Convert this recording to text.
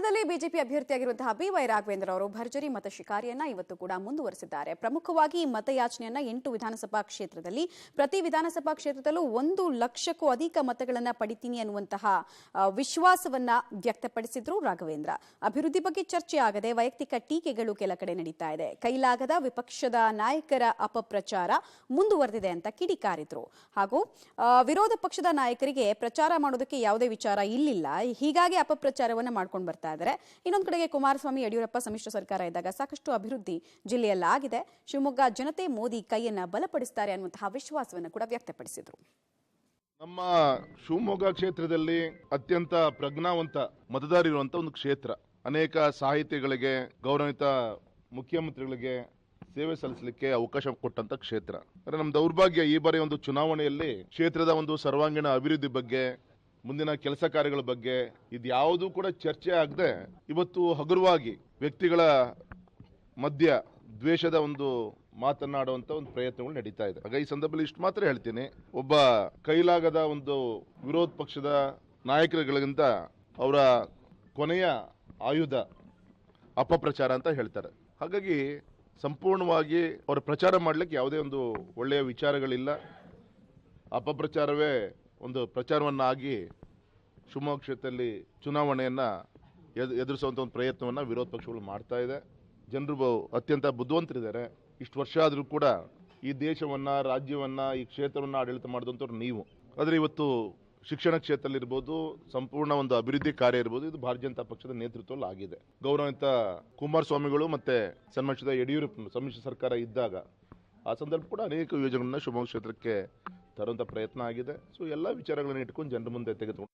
ಶಿವಮೊಗ್ಗದಲ್ಲಿ BJP ಅಭ್ಯರ್ಥಿಯಾಗಿರುವಂತಹ B Y. Raghavendra ಅವರು ಭರ್ಜರಿ ಮತ ಶಿಕಾರಿಯನ್ನ ಇವತ್ತು ಕೂಡ ಮುಂದುವರೆಸಿದ್ದಾರೆ. ಪ್ರಮುಖವಾಗಿ ಈ ಮತಯಾಚನೆಯನ್ನ 8 ವಿಧಾನಸಭಾ ಕ್ಷೇತ್ರದಲ್ಲಿ ಪ್ರತಿ ವಿಧಾನಸಭಾ ಕ್ಷೇತ್ರದಲ್ಲೂ 1 ಲಕ್ಷಕ್ಕೂ ಅಧಿಕ ಮತಗಳನ್ನ ಪಡಿತೀನಿ ಅನ್ನುವಂತಹ ವಿಶ್ವಾಸವನ್ನ ವ್ಯಕ್ತಪಡಿಸಿದ್ರು ರಾಘವೇಂದ್ರ. ಅಭಿವೃದ್ಧಿ ಬಗ್ಗೆ ಚರ್ಚೆ ಆಗದೆ ವೈಯಕ್ತಿಕ ಟೀಕೆಗಳು ಕೆಲ ಕಡೆ ನಡೀತಾ ಇದೆ. ಕೈಲಾಗದ ವಿಪಕ್ಷದ ನಾಯಕರ ಅಪಪ್ರಚಾರ ಮುಂದುವರೆದಿದೆ ಅಂತ ಕಿಡಿಕಾರಿದ್ರು. ಹಾಗೂ ವಿರೋಧ ಪಕ್ಷದ ನಾಯಕರಿಗೆ ಪ್ರಚಾರ ಮಾಡೋದಕ್ಕೆ ಯಾವುದೇ ವಿಚಾರ ಇಲ್ಲಿಲ್ಲ, ಹೀಗಾಗಿ ಅಪಪ್ರಚಾರವನ್ನ ಮಾಡ್ಕೊಂಡು ಬರ್ತಾ ಇದ್ದಾರೆ. ಇನ್ನೊಂದು ಕಡೆಗೆ ಕುಮಾರಸ್ವಾಮಿ ಯಡಿಯೂರಪ್ಪ ಸಮ್ಮಿಶ್ರ ಸರ್ಕಾರ ಇದ್ದಾಗ ಸಾಕಷ್ಟು ಅಭಿವೃದ್ಧಿ ಜಿಲ್ಲೆಯಲ್ಲಿ ಆಗಿದೆ. ಶಿವಮೊಗ್ಗ ಜನತೆ ಮೋದಿ ಕೈಯನ್ನ ಬಲಪಡಿಸುತ್ತಾರೆ ಅನ್ನುವಂತಹ ವಿಶ್ವಾಸವನ್ನು ಕೂಡ ವ್ಯಕ್ತಪಡಿಸಿದರು. ನಮ್ಮ ಶಿವಮೊಗ್ಗ ಕ್ಷೇತ್ರದಲ್ಲಿ ಅತ್ಯಂತ ಪ್ರಜ್ಞಾವಂತ ಮತದಾರರಿರುವಂತ ಒಂದು ಕ್ಷೇತ್ರ. ಅನೇಕ ಸಾಹಿತಿಗಳಿಗೆ, ಗೌರವಿತ ಮುಖ್ಯಮಂತ್ರಿಗಳಿಗೆ ಸೇವೆ ಸಲ್ಲಿಸಲಿಕ್ಕೆ ಅವಕಾಶ ಕೊಟ್ಟಂತ ಕ್ಷೇತ್ರ. ನಮ್ಮ ದೌರ್ಭಾಗ್ಯ ಈ ಬಾರಿ ಒಂದು ಚುನಾವಣೆಯಲ್ಲಿ ಕ್ಷೇತ್ರದ ಒಂದು ಸರ್ವಾಂಗೀಣ ಅಭಿವೃದ್ಧಿ ಬಗ್ಗೆ, ಮುಂದಿನ ಕೆಲಸ ಕಾರ್ಯಗಳ ಬಗ್ಗೆ ಇದ್ಯಾವುದೂ ಕೂಡ ಚರ್ಚೆ ಆಗದೆ ಇವತ್ತು ಹಗುರವಾಗಿ ವ್ಯಕ್ತಿಗಳ ಮಧ್ಯ ದ್ವೇಷದ ಒಂದು ಮಾತನಾಡುವಂತ ಒಂದು ಪ್ರಯತ್ನಗಳು ನಡೀತಾ ಇದೆ. ಹಾಗಾಗಿ ಈ ಸಂದರ್ಭದಲ್ಲಿ ಇಷ್ಟು ಮಾತ್ರ ಹೇಳ್ತೀನಿ, ಒಬ್ಬ ಕೈಲಾಗದ ಒಂದು ವಿರೋಧ ಪಕ್ಷದ ನಾಯಕರುಗಳಿಗಿಂತ ಅವರ ಕೊನೆಯ ಆಯುಧ ಅಪಪ್ರಚಾರ ಅಂತ ಹೇಳ್ತಾರೆ. ಹಾಗಾಗಿ ಸಂಪೂರ್ಣವಾಗಿ ಅವರ ಪ್ರಚಾರ ಮಾಡಲಿಕ್ಕೆ ಯಾವುದೇ ಒಂದು ಒಳ್ಳೆಯ ವಿಚಾರಗಳಿಲ್ಲ. ಅಪಪ್ರಚಾರವೇ ಒಂದು ಪ್ರಚಾರವನ್ನಾಗಿ ಶಿವಮೊಗ್ಗ ಕ್ಷೇತ್ರದಲ್ಲಿ ಚುನಾವಣೆಯನ್ನ ಎದುರಿಸುವಂತ ಒಂದು ಪ್ರಯತ್ನವನ್ನ ವಿರೋಧ ಪಕ್ಷಗಳು ಮಾಡ್ತಾ ಇದೆ. ಜನರು ಅತ್ಯಂತ ಬುದ್ಧಿವಂತರಿದ್ದಾರೆ. ಇಷ್ಟು ವರ್ಷ ಆದರೂ ಕೂಡ ಈ ದೇಶವನ್ನ, ರಾಜ್ಯವನ್ನ, ಈ ಕ್ಷೇತ್ರವನ್ನ ಆಡಳಿತ ಮಾಡಿದಂಥವ್ರು ನೀವು. ಆದರೆ ಇವತ್ತು ಶಿಕ್ಷಣ ಕ್ಷೇತ್ರದಲ್ಲಿ ಇರ್ಬೋದು, ಸಂಪೂರ್ಣ ಒಂದು ಅಭಿವೃದ್ಧಿ ಕಾರ್ಯ ಇರ್ಬೋದು, ಇದು ಭಾರತೀಯ ಜನತಾ ಪಕ್ಷದ ನೇತೃತ್ವದಲ್ಲಿ ಆಗಿದೆ. ಗೌರವಿತ ಕುಮಾರಸ್ವಾಮಿಗಳು ಮತ್ತೆ ಸನ್ಮಾನಿಸಿದ ಯಡಿಯೂರಪ್ಪ ಸಮ್ಮಿಶ್ರ ಸರ್ಕಾರ ಇದ್ದಾಗ ಆ ಸಂದರ್ಭ ಕೂಡ ಅನೇಕ ಯೋಜನೆಗಳನ್ನ ಶಿವಮೊಗ್ಗ ಕ್ಷೇತ್ರಕ್ಕೆ ತರುವಂತ ಪ್ರಯತ್ನ ಆಗಿದೆ. ಸೊ ಎಲ್ಲ ವಿಚಾರಗಳನ್ನ ಇಟ್ಕೊಂಡು ಜನರ ಮುಂದೆ ತೆಗೆದುಕೊಂಡು